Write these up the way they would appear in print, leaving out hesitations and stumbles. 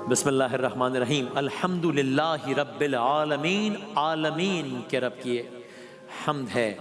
بسم اللہ الرحمن الرحیم۔ الحمدللہ رب العالمین، عالمین کے رب کی حمد ہے۔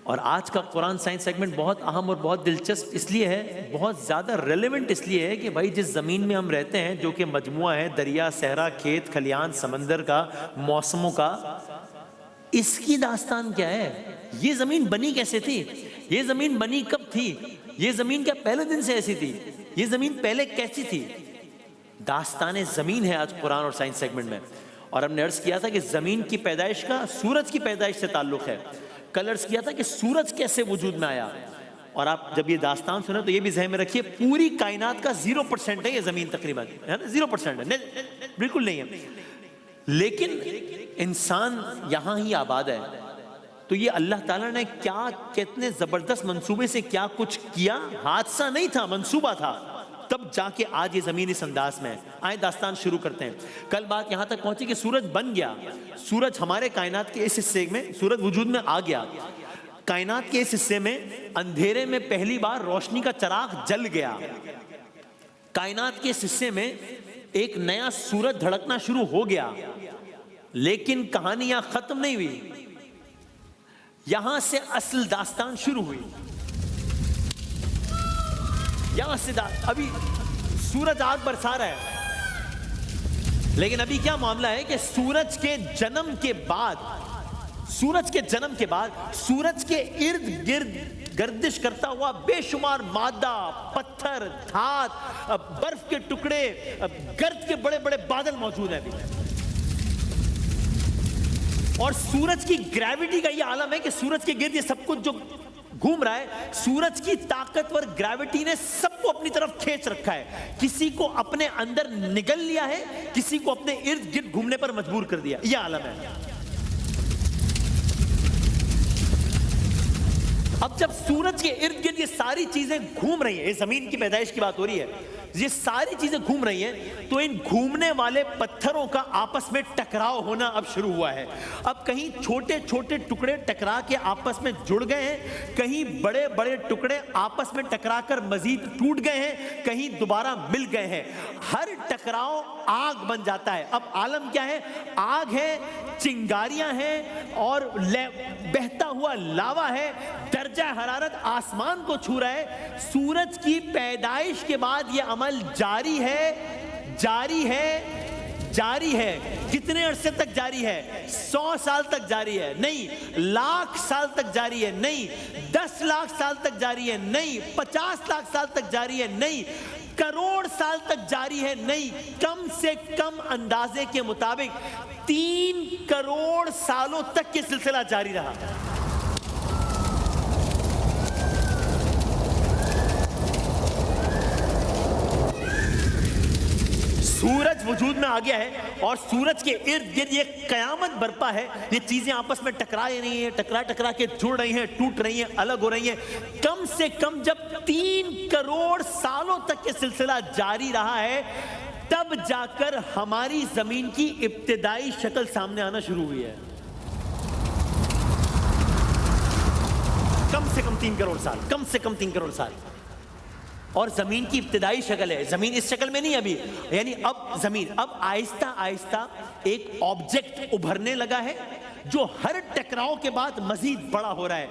اور آج کا قرآن سائنس سیگمنٹ بہت اہم اور بہت دلچسپ اس لیے ہے، بہت زیادہ ریلیونٹ اس لیے ہے کہ بھائی جس زمین میں ہم رہتے ہیں جو کہ مجموعہ ہے دریا، صحرا، کھیت، کھلیان، سمندر کا، موسموں کا، اس کی داستان کیا ہے؟ یہ زمین بنی کیسے تھی؟ یہ زمین بنی کب تھی؟ یہ زمین کیا پہلے دن سے ایسی تھی؟ یہ زمین پہلے کیسی تھی؟ داستان زمین ہے آج قرآن اور سائنس سیگمنٹ میں۔ اور ہم نے عرض کیا تھا کہ زمین کی پیدائش کا سورج کی پیدائش سے تعلق ہے۔ کل عرض کیا تھا کہ سورج کیسے وجود میں آیا، اور آپ جب یہ داستان سنیں تو یہ بھی ذہن میں رکھیے پوری کائنات کا 0% ہے یہ زمین، تقریباً ہے نا، 0% ہے، بالکل نہیں ہے، لیکن انسان یہاں ہی آباد ہے۔ تو یہ اللہ تعالیٰ نے کیا کتنے زبردست منصوبے سے کیا کچھ کیا، حادثہ نہیں تھا، منصوبہ تھا، تب جا کے آج یہ زمین اس انداز میں ہے۔ آئیں داستان شروع کرتے ہیں۔ کل بات یہاں تک پہنچی کہ سورج بن گیا، سورج ہمارے کائنات کے اس حصے میں سورج وجود میں آ گیا، کائنات کے اس حصے میں اندھیرے میں پہلی بار روشنی کا چراغ جل گیا، کائنات کے اس حصے میں ایک نیا سورج دھڑکنا شروع ہو گیا۔ لیکن کہانیاں ختم نہیں ہوئی، یہاں سے اصل داستان شروع ہوئی، یہاں سے ابھی سورج آگ برسا رہا ہے، لیکن ابھی کیا معاملہ ہے کہ سورج کے جنم کے بعد سورج کے ارد گرد گردش کرتا ہوا بے شمار مادہ، پتھر، دھات، برف کے ٹکڑے، گرد کے بڑے بڑے بادل موجود ہیں ابھی، اور سورج کی گریوٹی کا یہ عالم ہے کہ سورج کے گرد یہ سب کچھ جو گھوم رہا ہے، سورج کی طاقتور گریوٹی نے سب کو اپنی طرف کھینچ رکھا ہے، کسی کو اپنے اندر نگل لیا ہے، کسی کو اپنے ارد گرد گھومنے پر مجبور کر دیا، یہ عالم ہے۔ اب جب سورج کے ارد گرد یہ ساری چیزیں گھوم رہی ہیں، یہ زمین کی پیدائش کی بات ہو رہی ہے، یہ ساری چیزیں گھوم رہی ہیں، تو ان گھومنے والے پتھروں کا آپس میں ٹکراؤ ہونا اب شروع ہوا ہے۔ اب کہیں چھوٹے چھوٹے ٹکڑے ٹکرا کے آپس میں جڑ گئے ہیں، کہیں بڑے بڑے ٹکڑے آپس میں ٹکرا کر مزید ٹوٹ گئے ہیں، کہیں دوبارہ مل گئے ہیں، ہر ٹکراؤ آگ بن جاتا ہے۔ اب عالم کیا ہے؟ آگ ہے، چنگاریاں ہیں، اور بہتا ہوا لاوا ہے، درجہ حرارت آسمان کو چھو رہا ہے۔ سورج کی پیدائش کے بعد یہ عمل جاری ہے، جاری ہے، جاری ہے۔ کتنے عرصے تک جاری ہے؟ 100 سال تک جاری ہے؟ نہیں۔ لاکھ سال تک جاری ہے؟ نہیں۔ 10 لاکھ سال تک جاری ہے؟ نہیں۔ 50 لاکھ سال تک جاری ہے؟ نہیں۔ کروڑ سال تک جاری ہے؟ نہیں۔ کم سے کم اندازے کے مطابق 3 کروڑ سالوں تک یہ سلسلہ جاری رہا۔ سورج وجود میں آ گیا ہے، اور سورج کے ارد گرد یہ قیامت برپا ہے، یہ چیزیں آپس میں ٹکرا رہی ہیں، ٹکرا کے جڑ رہی ہیں، ٹوٹ رہی ہیں، الگ ہو رہی ہیں۔ کم سے کم جب 3 کروڑ سالوں تک یہ سلسلہ جاری رہا ہے، تب جا کر ہماری زمین کی ابتدائی شکل سامنے آنا شروع ہوئی ہے۔ کم سے کم 3 کروڑ سال، کم سے کم 3 کروڑ سال، اور زمین کی ابتدائی شکل ہے۔ زمین اس شکل میں نہیں ابھی، یعنی اب زمین اب آہستہ آہستہ ایک آبجیکٹ ابھرنے لگا ہے جو ہر ٹکراؤ کے بعد مزید بڑا ہو رہا ہے۔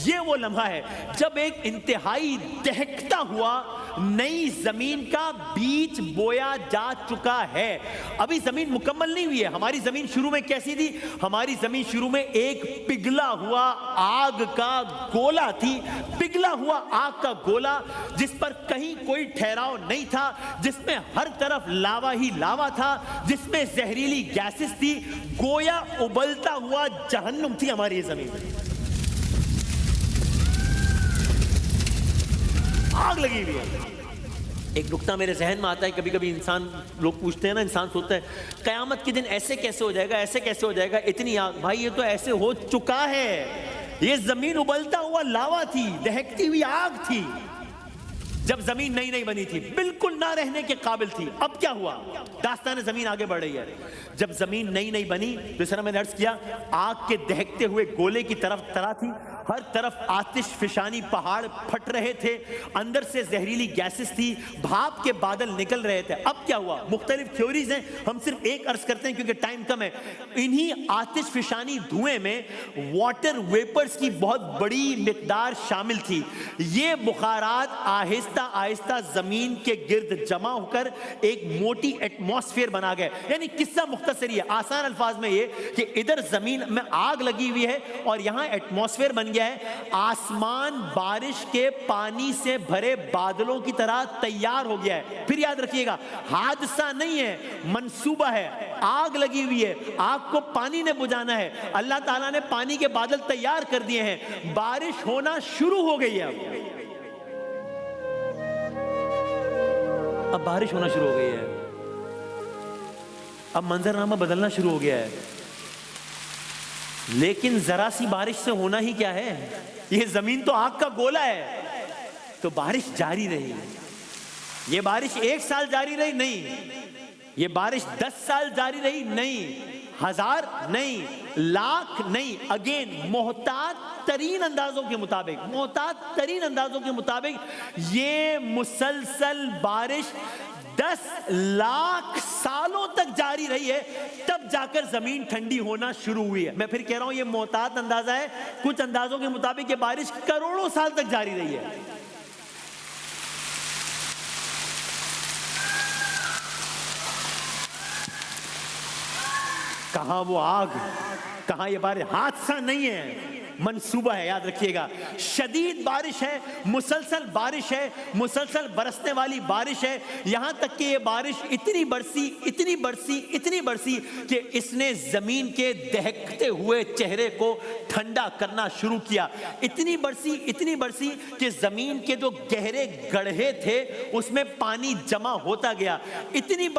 یہ وہ لمحہ ہے جب ایک انتہائی دہکتا ہوا نئی زمین کا بیج بویا جا چکا ہے۔ ابھی زمین مکمل نہیں ہوئی ہے۔ ہماری زمین شروع میں کیسی تھی؟ ہماری زمین شروع میں ایک پگھلا ہوا آگ کا گولا تھی، پگھلا ہوا آگ کا گولا جس پر کہیں کوئی ٹھہراؤ نہیں تھا، جس میں ہر طرف لاوا ہی لاوا تھا، جس میں زہریلی گیسز تھی، گویا ابلتا ہوا جہنم تھی ہماری یہ زمین، آگ لگی ہوئی ہے۔ ایک نکتہ میرے ذہن میں آتا ہے، کبھی کبھی انسان لوگ پوچھتے ہیں نا، انسان سوچتا ہے قیامت کے دن ایسے کیسے ہو جائے گا، ایسے کیسے ہو جائے گا، اتنی آگ۔ بھائی یہ تو ایسے ہو چکا ہے، یہ زمین ابلتا ہوا لاوا تھی، دہکتی ہوئی آگ تھی جب زمین نئی نئی بنی تھی، بالکل نہ رہنے کے قابل تھی۔ اب کیا ہوا؟ داستان زمین آگے بڑھ رہی ہے۔ جب زمین نئی نئی بنی تو اس طرح میں نے عرض کیا، آگ کے دہکتے ہوئے گولے کی طرف تھی، ہر طرف آتش فشانی پہاڑ پھٹ رہے تھے، اندر سے زہریلی گیسز تھی، بھاپ کے بادل نکل رہے تھے۔ اب کیا ہوا؟ مختلف تھیوریز ہیں، ہم صرف ایک عرض کرتے ہیں کیونکہ ٹائم کم ہے۔ انہی آتش فشانی دھوئیں میں واٹر ویپرز کی بہت بڑی مقدار شامل تھی۔ یہ بخارات آہستہ آہستہ زمین کے گرد جمع ہو کر ایک موٹی ایٹماسفیئر بنا گئے۔ یعنی قصہ مختصر ہی ہے، آسان الفاظ میں یہ کہ ادھر زمین میں آگ لگی ہوئی ہے اور یہاں ایٹماسفیئر بن گیا ہے، آسمان بارش کے پانی سے بھرے بادلوں کی طرح تیار ہو گیا ہے۔ پھر یاد رکھیے گا، حادثہ نہیں ہے، منصوبہ ہے۔ آگ لگی ہوئی ہے، آگ کو پانی نے بجھانا ہے، اللہ تعالیٰ نے پانی کے بادل تیار کر دیے ہیں، بارش ہونا شروع ہو گئی ہے۔ اب بارش ہونا شروع ہو گئی ہے، اب منظرنامہ بدلنا شروع ہو گیا ہے۔ لیکن ذرا سی بارش سے ہونا ہی کیا ہے؟ یہ زمین تو آگ کا گولہ ہے۔ تو بارش جاری رہی۔ یہ بارش 1 سال جاری رہی نہیں، یہ بارش 10 سال جاری رہی نہیں، 1000 نہیں، لاکھ نہیں، اگین محتاط ترین اندازوں کے مطابق یہ مسلسل بارش 10 لاکھ سالوں تک جاری رہی ہے، تب جا کر زمین ٹھنڈی ہونا شروع ہوئی ہے۔ میں پھر کہہ رہا ہوں یہ محتاط اندازہ ہے، کچھ اندازوں کے مطابق یہ بارش کروڑوں سال تک جاری رہی ہے۔ کہاں وہ آگ، کہاں یہ بارش؟ حادثہ نہیں ہے، منصوبہ ہے، یاد رکھیے گا۔ شدید بارش ہے، مسلسل بارش ہے، مسلسل برسنے والی بارش ہے، یہاں تک کہ یہ بارش اتنی برسی کہ اس نے زمین کے دہکتے ہوئے چہرے کو ٹھنڈا کرنا شروع کیا۔ اتنی برسی کہ زمین کے جو گہرے گڑھے تھے اس میں پانی جمع ہوتا گیا۔ اتنی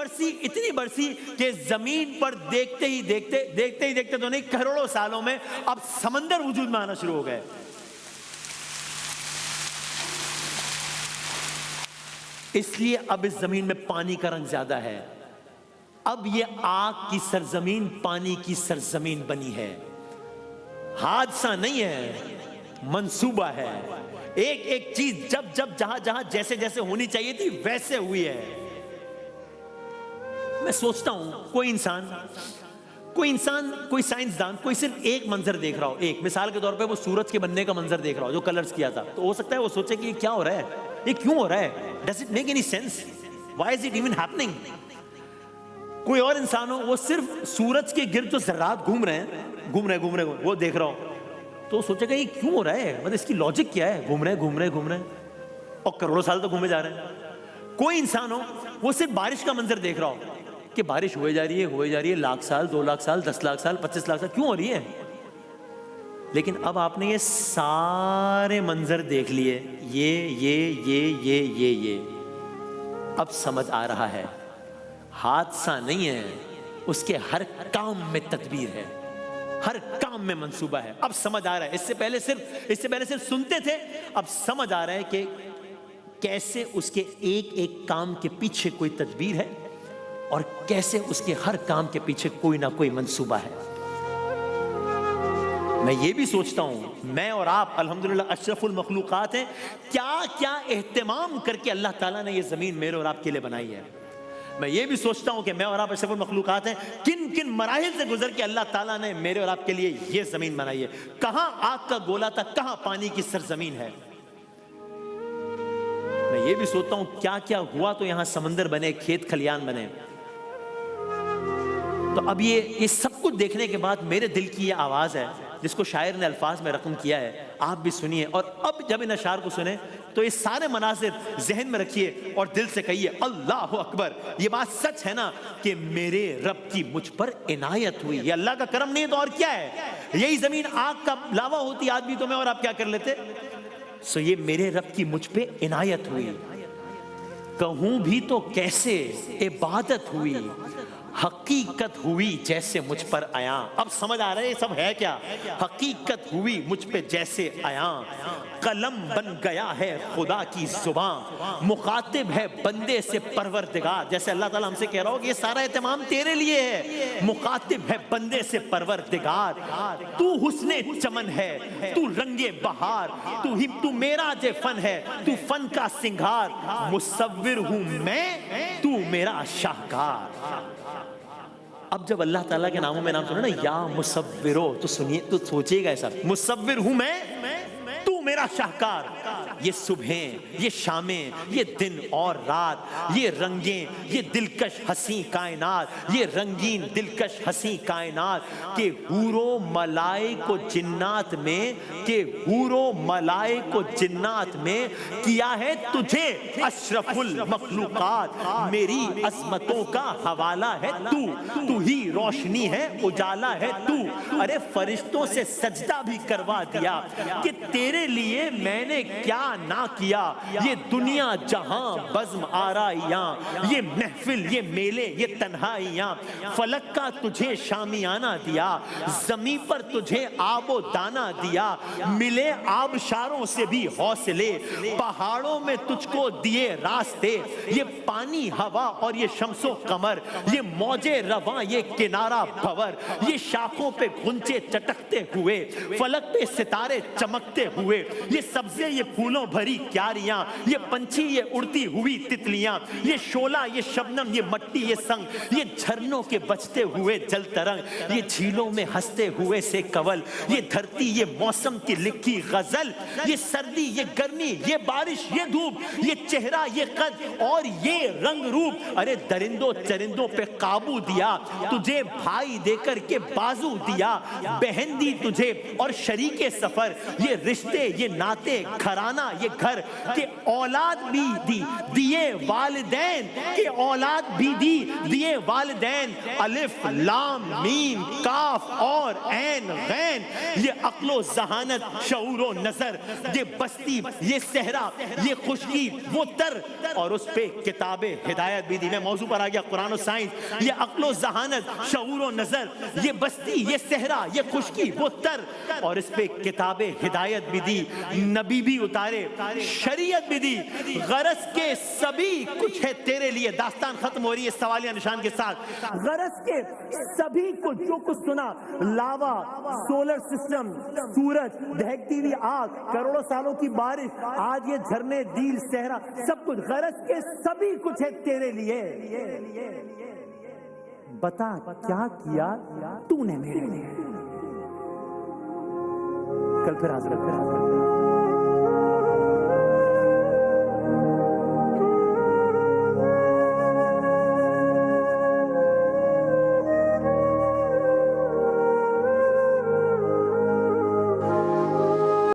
برسی کہ زمین پر دیکھتے ہی دیکھتے تو نہیں، کروڑوں سالوں میں اب سمندر وجود میں آنا شروع ہو گئے۔ اس لیے اب اس زمین میں پانی کا رنگ زیادہ ہے۔ اب یہ آگ کی سرزمین پانی کی سرزمین بنی ہے۔ حادثہ نہیں ہے، منصوبہ ہے۔ ایک چیز جب جہاں جیسے ہونی چاہیے تھی ویسے ہوئی ہے۔ میں سوچتا ہوں کوئی انسان، کوئی سائنسدان، کوئی صرف ایک منظر دیکھ رہا ہو، ایک مثال کے طور پہ وہ سورج کے بننے کا منظر دیکھ رہا ہو جو کلرز کیا تھا، تو ہو سکتا ہے وہ سوچے کہ یہ کیا ہو رہا ہے، یہ کیوں ہو رہا ہے، does it make any sense, why is it even happening. کوئی اور انسان ہو، وہ صرف سورج کے گرد جو ذرات گھوم رہے ہیں وہ دیکھ رہا ہو، تو سوچے گا یہ کیوں ہو رہا ہے، مطلب اس کی لاجک کیا ہے، گھوم رہے ہیں اور کروڑوں سال تک گھومے جا رہے ہیں۔ کوئی انسان ہو، وہ صرف بارش کا منظر دیکھ رہا ہو کہ بارش ہوئے جا رہی ہے، 1,00,000 سال، 2,00,000 سال، 10,00,000 سال، 25,00,000 سال، کیوں ہو رہی ہے؟ لیکن اب آپ نے یہ سارے منظر دیکھ لیے، یہ اب سمجھ آ رہا ہے، حادثہ نہیں ہے، اس کے ہر کام میں تدبیر ہے، ہر کام میں منصوبہ ہے۔ اب سمجھ آ رہا ہے، اس سے پہلے صرف سنتے تھے، اب سمجھ آ رہا ہے کہ کیسے اس کے ایک کام کے پیچھے کوئی تدبیر ہے اور کیسے اس کے ہر کام کے پیچھے کوئی نہ کوئی منصوبہ ہے۔ میں یہ بھی سوچتا ہوں، میں اور آپ الحمدللہ اشرف المخلوقات ہیں، کیا اہتمام کر کے اللہ تعالیٰ نے یہ زمین میرے اور آپ کے لیے بنائی ہے۔ میں یہ بھی سوچتا ہوں کہ میں اور آپ اشرف المخلوقات ہیں، کن مراحل سے گزر کے اللہ تعالیٰ نے میرے اور آپ کے لیے یہ زمین بنائی ہے۔ کہاں آگ کا گولا تھا، کہاں پانی کی سرزمین ہے۔ میں یہ بھی سوچتا ہوں کیا ہوا تو یہاں سمندر بنے، کھیت کھلیان بنے۔ تو اب یہ سب کچھ دیکھنے کے بعد میرے دل کی یہ آواز ہے جس کو شاعر نے الفاظ میں رقم کیا ہے، آپ بھی سنیے، اور اب جب ان اشعار کو سنیں تو یہ سارے مناظر ذہن میں رکھیے اور دل سے کہیے اللہ اکبر۔ یہ بات سچ ہے نا کہ میرے رب کی مجھ پر عنایت ہوئی، یہ اللہ کا کرم نہیں ہے تو اور کیا ہے؟ یہی زمین آگ کا لاوا ہوتی آدمی تو میں اور آپ کیا کر لیتے؟ سو یہ میرے رب کی مجھ پہ عنایت ہوئی، کہوں بھی تو کیسے عبادت ہوئی، حقیقت ہوئی جیسے مجھ پر آیا. اب سمجھ آ رہا ہے یہ سب ہے کیا؟ حقیقت ہوئی مجھ پہ جیسے آیا. قلم بن گیا ہے خدا کی زبان, مخاطب ہے بندے سے پروردگار. جیسے اللہ تعالیٰ ہم سے کہہ رہا ہو کہ یہ سارا اہتمام تیرے لیے ہے. مخاطب ہے بندے سے پروردگار. تو حسن چمن ہے, تو رنگ بہار, تو میرا جے فن ہے, تو فن کا سنگھار. مصور ہوں میں, تو میرا شاہکار. اب جب اللہ تعالیٰ کے ناموں میں نام سنو نا, یا مصورو, تو سنیے, تو سوچیے گا ایسا, مصور ہوں میں, تو میرا شاہکار. یہ صبحیں, یہ شامیں, یہ دن اور رات, یہ رنگیں, یہ دلکش ہنسی کائنات, یہ رنگین دلکش ہنسی کائنات, کہ حور و ملائک و جنات میں, کہ حور و ملائک و جنات میں کیا ہے تجھے اشرف المخلوقات. میری عظمتوں کا حوالہ ہے تو ہی روشنی ہے, اجالا ہے تو. ارے فرشتوں سے سجدہ بھی کروا دیا کہ تیرے لیے میں نے کیا نہ کیا. یہ دنیا جہاں بزم آرائیاں, یہ محفل, یہ میلے, یہ تنہائیاں. فلک کا تجھے شامیانہ دیا, زمین پر تجھے آب و دانہ دیا. ملے آبشاروں سے بھی حوصلے, پہاڑوں میں تجھ کو دیے راستے. یہ پانی ہوا اور یہ شمس و قمر, یہ موجے رواں, یہ کنارہ بھور, یہ شاخوں پہ گھنچے چٹکتے ہوئے, فلک پہ ستارے چمکتے ہوئے, یہ سبزے, یہ پھولوں بھری کیاریاں, یہ پنچھی, یہ اڑتی ہوئی تتلیاں, یہ شعلہ, یہ شبنم, یہ مٹی, یہ سنگ, یہ جھرنوں کے بجتے ہوئے جل ترنگ, یہ جھیلوں میں ہنستے ہوئے سے کول, یہ دھرتی, یہ موسم کی لکھی غزل, یہ سردی, یہ گرمی, یہ بارش, یہ دھوپ, یہ چہرہ, یہ قد اور یہ رنگ روپ. ارے درندوں چرندوں پہ قابو دیا, تجھے بھائی دے کر کے بازو دیا. بہن دی تجھے اور شریک سفر, یہ رشتے, یہ ناتے, گھرانہ, یہ گھر, کہ اولاد بھی دی دیے والدین, کہ اولاد بھی دیے والدین. الف لام میم کاف اور عین غین, یہ عقل و ذہانت, شعور و نظر, یہ بستی, یہ صحرا, یہ خشکی, وہ تر, اور اس پہ کتاب ہدایت بھی دی. میں موضوع پر آ گیا, قرآن و سائنس. یہ عقل و ذہانت, شعور و نظر, یہ بستی, یہ صحرا, یہ خشکی, وہ تر, اور اس پہ کتاب ہدایت بھی دی. نبی بھی اتارے, شریعت بھی دی. غرض کے سبھی کچھ ہے تیرے لیے. داستان ختم ہو رہی ہے سوالیہ نشان کے ساتھ. غرض کے سبھی کچھ, جو کچھ سنا, لاوا, سولر سسٹم, سورج, دہکتی ہوئی آگ, کروڑوں سالوں کی بارش, آج یہ جھرنے, دیل, صحرا, سب کچھ. غرض کے سبھی کچھ ہے تیرے لیے. بتا کیا کیا تو نے میرے لیے. کل پھر حاضر